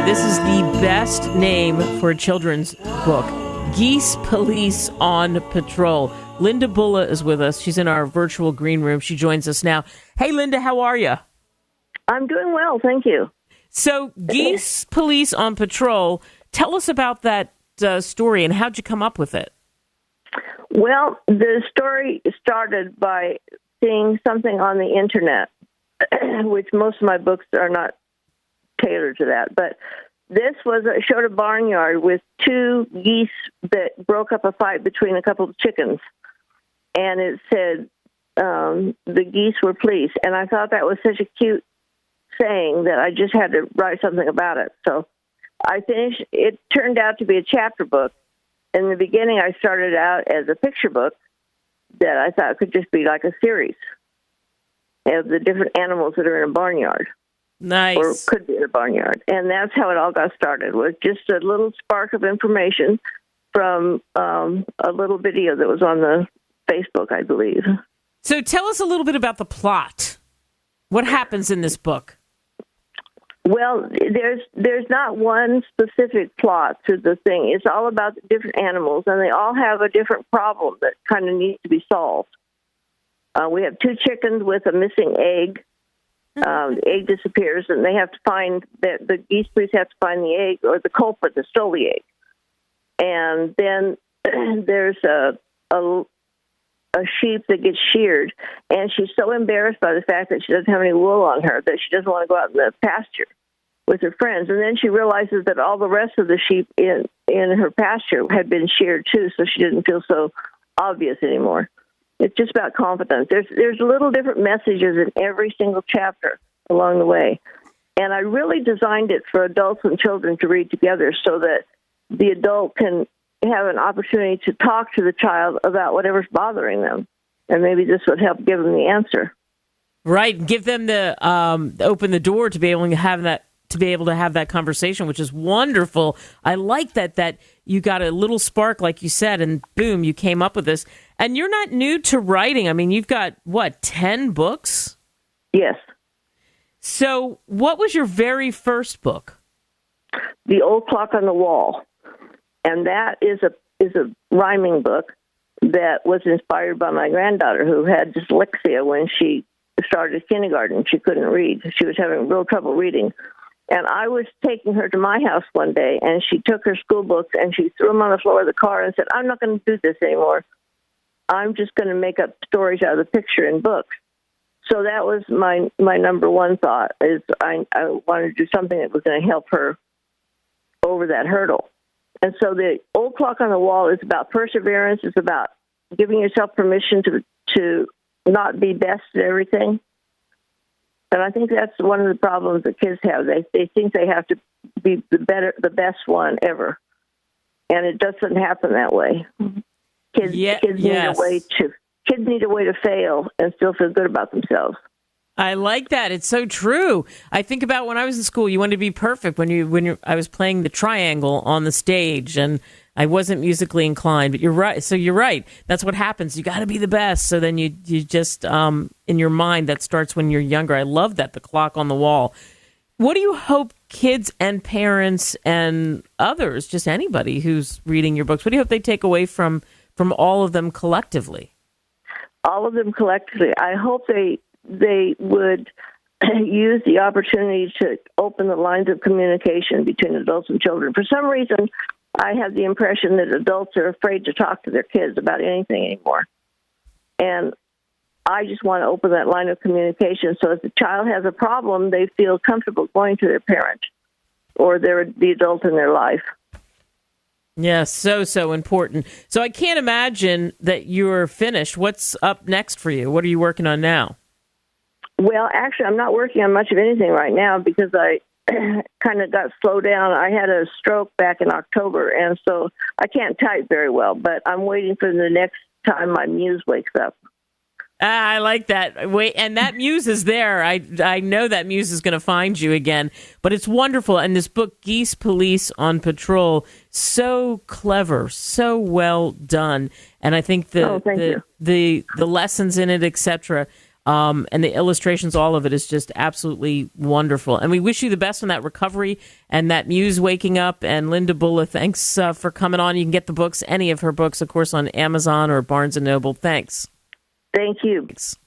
this is the best name for a children's book. Geese Police on Patrol. Lynda Bulla is with us. She's in our virtual green room. She joins us now. Hey, Lynda, how are you? I'm doing well, thank you. So, Geese Police on Patrol. Tell us about that story and how'd you come up with it? Well, the story started by seeing something on the internet, which most of my books are not tailored to that. But this showed a barnyard with two geese that broke up a fight between a couple of chickens. And it said the geese were police. And I thought that was such a cute saying that I just had to write something about it. So I finished. It turned out to be a chapter book. In the beginning, I started out as a picture book that I thought could just be like a series of the different animals that are in a barnyard. Nice. Or could be in a barnyard. And that's how it all got started, was just a little spark of information from a little video that was on the Facebook, I believe. So tell us a little bit about the plot. What happens in this book? Well, there's not one specific plot to the thing. It's all about the different animals, and they all have a different problem that kind of needs to be solved. We have two chickens with a missing egg. The egg disappears, and they have to find the geese police have to find the egg or the culprit that stole the egg. And then there's a sheep that gets sheared, and she's so embarrassed by the fact that she doesn't have any wool on her that she doesn't want to go out in the pasture with her friends. And then she realizes that all the rest of the sheep in her pasture had been sheared too, so she didn't feel so obvious anymore. It's just about confidence. There's little different messages in every single chapter along the way. And I really designed it for adults and children to read together so that the adult can have an opportunity to talk to the child about whatever's bothering them. And maybe this would help give them the answer. Right. Give them the open the door to be able to have that conversation, which is wonderful. I like that you got a little spark, like you said, and boom, you came up with this. And you're not new to writing. I mean, you've got, 10 books? Yes. So what was your very first book? The Old Clock on the Wall. And that is a rhyming book that was inspired by my granddaughter, who had dyslexia when she started kindergarten. She couldn't read. She was having real trouble reading. And I was taking her to my house one day, and she took her school books and she threw them on the floor of the car and said, "I'm not going to do this anymore. I'm just going to make up stories out of the picture in books." So that was my number one thought, is I wanted to do something that was going to help her over that hurdle. And so the Old Clock on the Wall is about perseverance. It's about giving yourself permission to not be best at everything. And I think that's one of the problems that kids have. They think they have to be the best one ever, and it doesn't happen that way. Kids need a way to fail and still feel good about themselves. I like that. It's so true. I think about when I was in school, you wanted to be perfect I was playing the triangle on the stage and I wasn't musically inclined, but you're right. So you're right. That's what happens. You got to be the best. So then you just, in your mind, that starts when you're younger. I love that, the clock on the wall. What do you hope kids and parents and others, just anybody who's reading your books, what do you hope they take away from all of them collectively? All of them collectively. I hope they would use the opportunity to open the lines of communication between adults and children. For some reason, I have the impression that adults are afraid to talk to their kids about anything anymore. And I just want to open that line of communication so if the child has a problem, they feel comfortable going to their parent or the adult in their life. Yes, so important. So I can't imagine that you're finished. What's up next for you? What are you working on now? Well, actually, I'm not working on much of anything right now because I kind of got slowed down. I had a stroke back in October, and so I can't type very well, but I'm waiting for the next time my muse wakes up. I like that. Wait, and that muse is there. I know that muse is going to find you again, but it's wonderful. And this book, Geese Police on Patrol, so clever, so well done. And I think the lessons in it, etc., And the illustrations, all of it is just absolutely wonderful. And we wish you the best on that recovery and that muse waking up. And Lynda Bulla, thanks for coming on. You can get the books, any of her books, of course, on Amazon or Barnes & Noble. Thanks. Thank you. Thanks.